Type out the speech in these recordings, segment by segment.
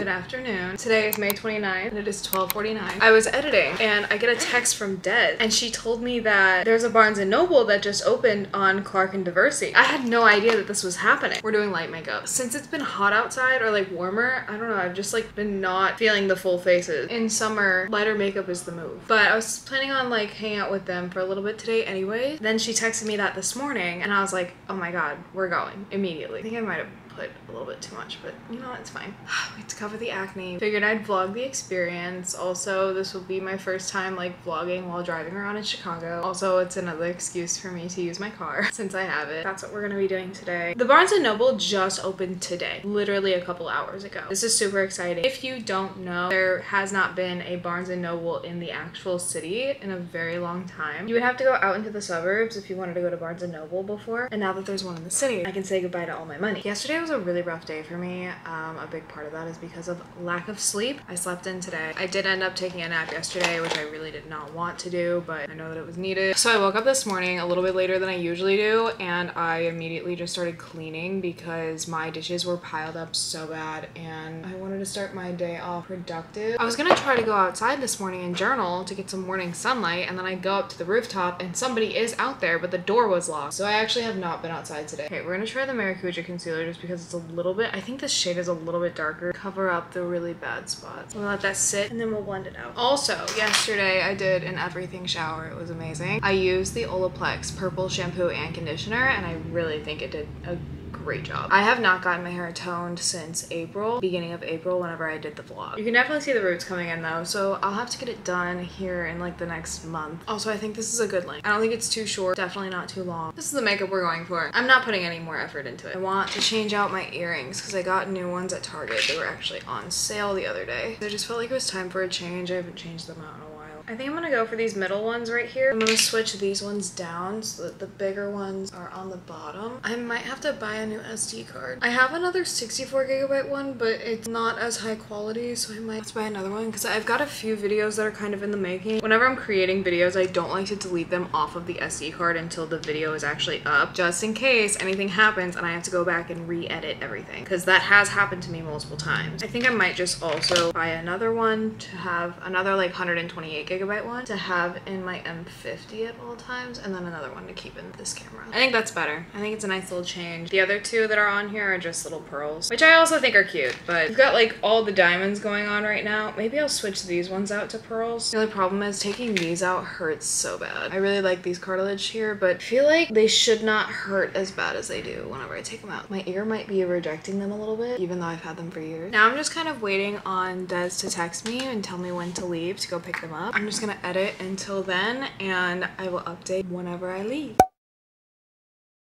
Good afternoon. Today is May 29th and it is 12:49. I was editing and I get a text from Des and she told me that there's a Barnes & Noble that just opened on Clark and Diversey. I had no idea that this was happening. We're doing light makeup. Since it's been hot outside or like warmer, I don't know, I've just like been not feeling the full faces. In summer, lighter makeup is the move. But I was planning on like hanging out with them for a little bit today anyway. Then she texted me that this morning and I was like, oh my god, we're going immediately. I think I might have put a little bit too much, but you know what, it's fine. We have to cover the acne. Figured I'd vlog the experience. Also, this will be my first time like vlogging while driving around in Chicago. Also, it's another excuse for me to use my car since I have it. That's what we're gonna be doing today. The Barnes & Noble just opened today, literally a couple hours ago. This is super exciting. If you don't know, there has not been a Barnes & Noble in the actual city in a very long time. You would have to go out into the suburbs if you wanted to go to Barnes & Noble before, and now that there's one in the city, I can say goodbye to all my money. Yesterday was a really rough day for me. A big part of that is because of lack of sleep. I slept in today. I did end up taking a nap yesterday, which I really did not want to do, but I know that it was needed. So I woke up this morning a little bit later than I usually do, and I immediately just started cleaning because my dishes were piled up so bad and I wanted to start my day off productive. I was gonna try to go outside this morning and journal to get some morning sunlight, and then I go up to the rooftop and somebody is out there, but the door was locked. So I actually have not been outside today. Okay, we're gonna try the Maracuja concealer just because it's a little bit, I think this shade is a little bit darker. Cover up the really bad spots. We'll let that sit and then we'll blend it out. Also, yesterday I did an everything shower. It was amazing. I used the Olaplex purple shampoo and conditioner and I really think it did a great job. I have not gotten my hair toned since April, beginning of April, whenever I did the vlog. You can definitely see the roots coming in though, so I'll have to get it done here in like the next month. Also, I think this is a good length. I don't think it's too short, definitely not too long. This is the makeup we're going for. I'm not putting any more effort into it. I want to change out my earrings because I got new ones at Target. They were actually on sale the other day. I just felt like it was time for a change. I haven't changed them out in a while. I think I'm gonna go for these middle ones right here. I'm gonna switch these ones down so that the bigger ones are on the bottom. I might have to buy a new SD card. I have another 64GB one, but it's not as high quality, so I might have to buy another one because I've got a few videos that are kind of in the making. Whenever I'm creating videos, I don't like to delete them off of the SD card until the video is actually up, just in case anything happens and I have to go back and re-edit everything, because that has happened to me multiple times. I think I might just also buy another one to have another like 128GB one to have in my M50 at all times, and then another one to keep in this camera. I think that's better. I think it's a nice little change. The other two that are on here are just little pearls, which I also think are cute, but we've got like all the diamonds going on right now. Maybe I'll switch these ones out to pearls. The only problem is taking these out hurts so bad. I really like these cartilage here, but I feel like they should not hurt as bad as they do whenever I take them out. My ear might be rejecting them a little bit, even though I've had them for years. Now I'm just kind of waiting on Des to text me and tell me when to leave to go pick them up. I'm just gonna edit until then and I will update whenever I leave.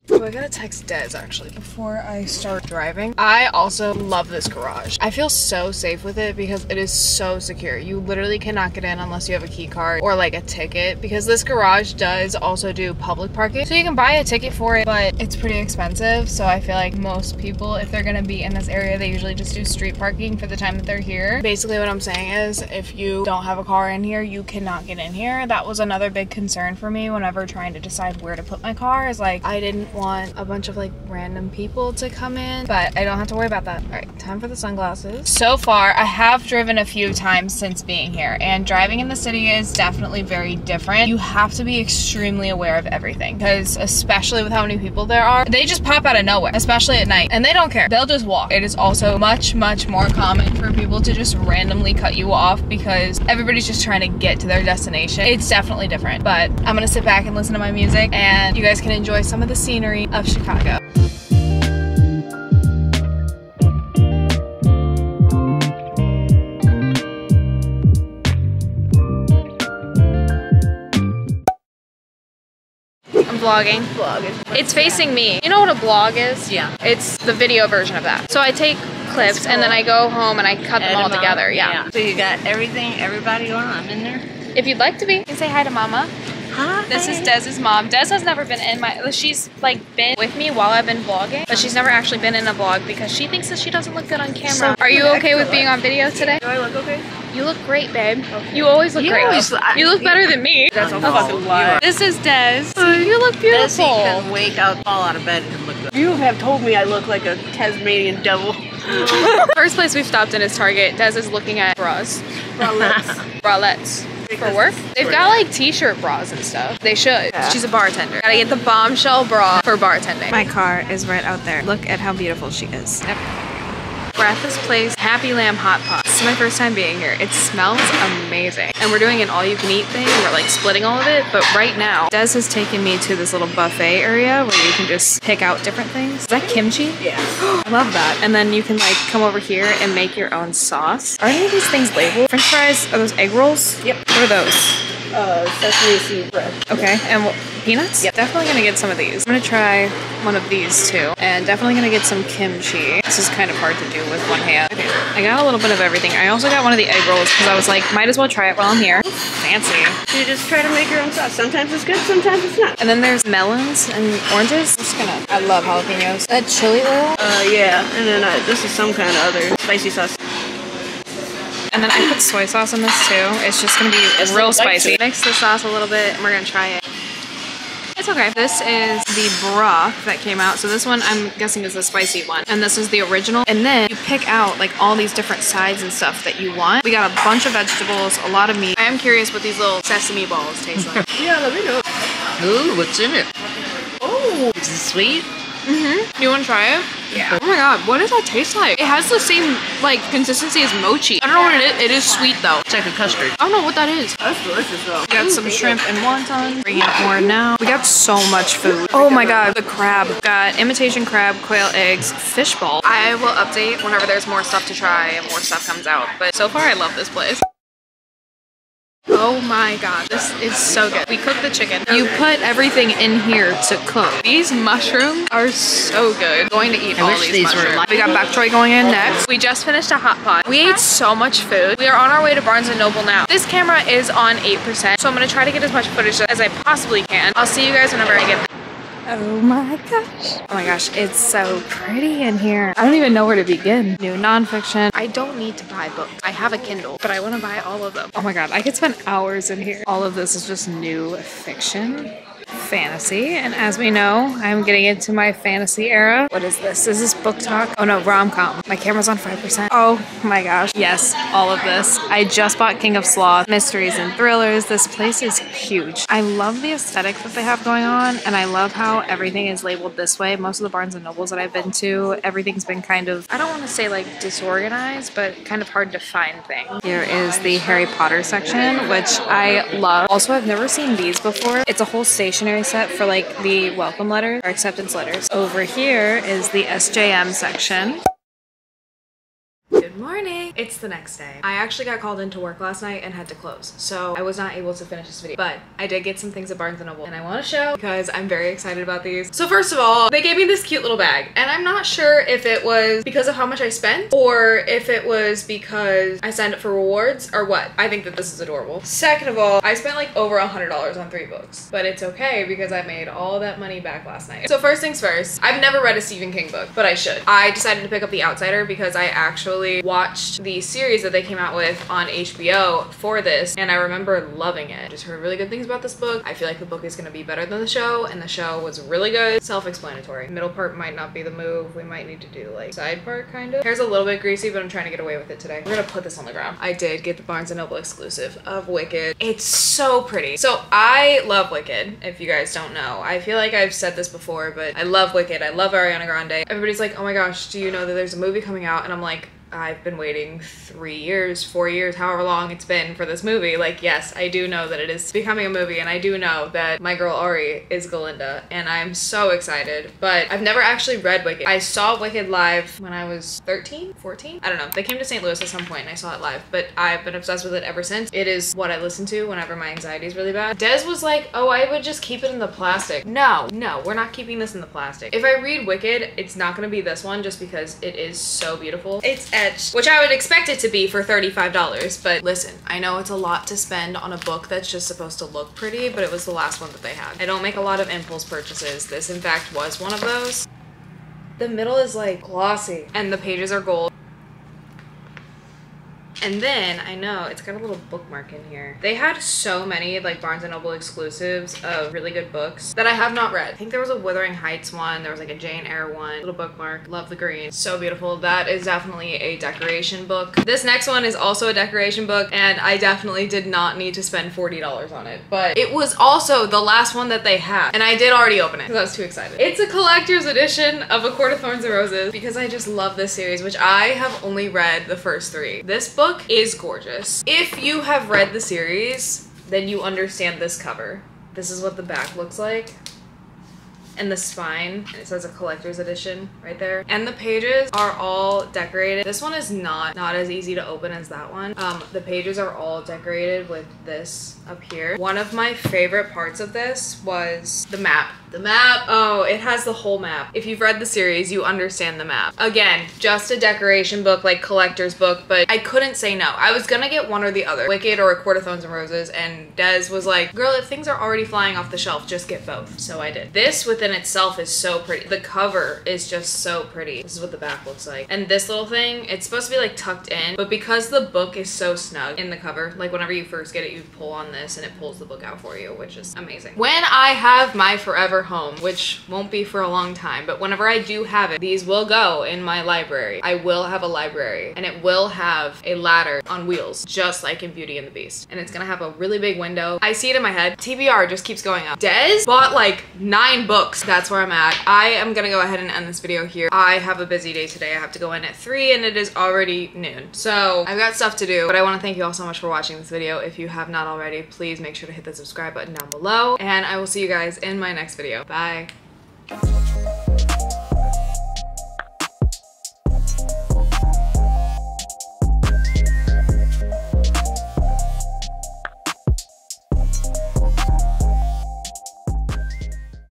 Oh, I gotta text Des actually before I start driving. I also love this garage. I feel so safe with it because it is so secure. You literally cannot get in unless you have a key card or like a ticket, because this garage does also do public parking. So you can buy a ticket for it, but it's pretty expensive. So I feel like most people, if they're gonna be in this area, they usually just do street parking for the time that they're here. Basically what I'm saying is if you don't have a car in here, you cannot get in here. That was another big concern for me whenever trying to decide where to put my car, is like I didn't want a bunch of like random people to come in, but I don't have to worry about that. All right, time for the sunglasses. So far, I have driven a few times since being here, and driving in the city is definitely very different. You have to be extremely aware of everything, because especially with how many people there are, they just pop out of nowhere, especially at night, and they don't care. They'll just walk. It is also much more common for people to just randomly cut you off because everybody's just trying to get to their destination. It's definitely different, but I'm gonna sit back and listen to my music, and you guys can enjoy some of the scenery of Chicago. I'm vlogging. It's facing me. You know what a blog is? Yeah. It's the video version of that. So I take clips and then I go home and I cut them all together. Yeah. So you got everybody on in there? If you'd like to be. You can say hi to Mama. Hi. This is Des's mom. Des has never been in my, she's like been with me while I've been vlogging, but she's never actually been in a vlog because she thinks that she doesn't look good on camera. So are you okay with being on video today? Do I look okay? You look great, babe. Okay. You always look great. You look better than me. That's a fucking lie. This is Des. You look beautiful. Des can fall out of bed and look good. You have told me I look like a Tasmanian devil. First place we've stopped in is Target. Des is looking at bras. Bralettes. For work? They've got like t-shirt bras and stuff. They should. Yeah. She's a bartender. Gotta get the bombshell bra for bartending. My car is right out there. Look at how beautiful she is. Yep. We're at this place, Happy Lamb Hot Pot. This is my first time being here. It smells amazing. And we're doing an all-you-can-eat thing. We're like splitting all of it. But right now, Des has taken me to this little buffet area where you can just pick out different things. Is that kimchi? Yeah. I love that. And then you can like come over here and make your own sauce. Are any of these things labeled? French fries? Are those egg rolls? Yep. What are those? Sesame seed bread. Okay, and peanuts? Yep. Definitely gonna get some of these. I'm gonna try one of these too. And definitely gonna get some kimchi. This is kind of hard to do with one hand. Okay, I got a little bit of everything. I also got one of the egg rolls because I was like, might as well try it while I'm here. Fancy. You just try to make your own sauce. Sometimes it's good, sometimes it's not. And then there's melons and oranges. I'm just gonna, I love jalapenos. That chili oil? Yeah. And then this is some kind of other spicy sauce. And then I put soy sauce in this too. It's just gonna be real spicy. Mix the sauce a little bit and we're gonna try it. It's okay. This is the broth that came out. So this one I'm guessing is the spicy one. And this is the original. And then you pick out like all these different sides and stuff that you want. We got a bunch of vegetables, a lot of meat. I am curious what these little sesame balls taste like. Yeah, let me know. Ooh, what's in it? Oh, Is it sweet? Mm-hmm. You want to try it? Yeah. Oh my god, what does that taste like? It has the same like consistency as mochi. I don't know what it is. It is sweet though. It's like a custard. I don't know what that is. that's delicious though. We got some shrimp and wonton. Bringing up more now. We got so much food. Oh my god, the crab. Got imitation crab, quail eggs, fish ball. I will update whenever there's more stuff to try and more stuff comes out. But so far I love this place. Oh my god, this is so good. We cooked the chicken. You put everything in here to cook. These mushrooms are so good. Going to eat all these mushrooms. We got bok choy going in next. We just finished a hot pot. We ate so much food. We are on our way to Barnes & Noble now. This camera is on 8%, so I'm gonna try to get as much footage as I possibly can. I'll see you guys whenever I get there. Oh my gosh. Oh my gosh, it's so pretty in here. I don't even know where to begin. New nonfiction. I don't need to buy books. I have a Kindle, but I want to buy all of them. Oh my god, I could spend hours in here. All of this is just new fiction. Fantasy, and as we know, I'm getting into my fantasy era. What is this? Is this book talk? Oh no, rom-com. My camera's on 5%. Oh my gosh. Yes, all of this. I just bought King of Sloth. Mysteries and thrillers. This place is huge. I love the aesthetic that they have going on, and I love how everything is labeled this way. Most of the Barnes & Nobles that I've been to, everything's been kind of, I don't want to say like disorganized, but kind of hard to find things. Here is the Harry Potter section, which I love. Also, I've never seen these before. It's a whole stationery set for like the welcome letters or acceptance letters. Over here is the SJM section. Good morning. It's the next day. I actually got called into work last night and had to close, so I was not able to finish this video, but I did get some things at Barnes & Noble and I want to show because I'm very excited about these. So first of all, they gave me this cute little bag, and I'm not sure if it was because of how much I spent or if it was because I signed up for rewards or what. I think that this is adorable. Second of all, I spent like over $100 on 3 books, but it's okay because I made all that money back last night. So first things first, I've never read a Stephen King book, but I should. I decided to pick up The Outsider because I actually watched the series that they came out with on HBO for this, and I remember loving it. Just heard really good things about this book. I feel like the book is going to be better than the show, and the show was really good. Self-explanatory. Middle part might not be the move. We might need to do like side part kind of. Hair's a little bit greasy, but I'm trying to get away with it today. We're gonna put this on the ground. I did get the Barnes & Noble exclusive of Wicked. It's so pretty. So I love Wicked, if you guys don't know. I feel like I've said this before, but I love Wicked. I love Ariana Grande. Everybody's like, oh my gosh, do you know that there's a movie coming out? And I'm like, I've been waiting 3 years, 4 years, however long it's been for this movie. Like, yes, I do know that it is becoming a movie, and I do know that my girl Ari is Galinda, and I'm so excited. But I've never actually read Wicked. I saw Wicked live when I was 13, 14? I don't know. They came to St. Louis at some point and I saw it live, but I've been obsessed with it ever since. It is what I listen to whenever my anxiety is really bad. Des was like, oh, I would just keep it in the plastic. No, we're not keeping this in the plastic. If I read Wicked, it's not gonna be this one just because it is so beautiful. It's etched, which I would expect it to be for $35, but listen, I know it's a lot to spend on a book that's just supposed to look pretty, but it was the last one that they had. I don't make a lot of impulse purchases. This, in fact, was one of those. The middle is like glossy, and the pages are gold. And then, I know, it's got a little bookmark in here. They had so many like Barnes & Noble exclusives of really good books that I have not read. I think there was a Wuthering Heights one, there was like a Jane Eyre one, little bookmark, love the green, so beautiful. That is definitely a decoration book. This next one is also a decoration book, and I definitely did not need to spend $40 on it, but it was also the last one that they had, and I did already open it because I was too excited. It's a collector's edition of A Court of Thorns and Roses because I just love this series, which I have only read the first 3. This book is gorgeous. If you have read the series, then you understand this cover. This is what the back looks like. And the spine, and it says a collector's edition right there. And the pages are all decorated. This one is not as easy to open as that one. The pages are all decorated with this up here. One of my favorite parts of this was the map. The map, oh, it has the whole map. If you've read the series, you understand the map. Again, just a decoration book, like collector's book, but I couldn't say no. I was gonna get one or the other, Wicked or A Court of Thorns and Roses, and Des was like, girl, if things are already flying off the shelf, just get both. So I did. This within itself is so pretty. The cover is just so pretty. This is what the back looks like. And this little thing, it's supposed to be like tucked in, but because the book is so snug in the cover, like whenever you first get it, you pull on this and it pulls the book out for you, which is amazing. When I have my forever home, which won't be for a long time, but whenever I do have it, these will go in my library. I will have a library, and it will have a ladder on wheels, just like in Beauty and the Beast. And it's gonna have a really big window. I see it in my head. TBR just keeps going up. Des bought like 9 books. That's where I'm at. I am gonna go ahead and end this video here. I have a busy day today. I have to go in at 3 and it is already noon. So I've got stuff to do, but I wanna thank you all so much for watching this video. If you have not already, please make sure to hit the subscribe button down below, and I will see you guys in my next video. Bye.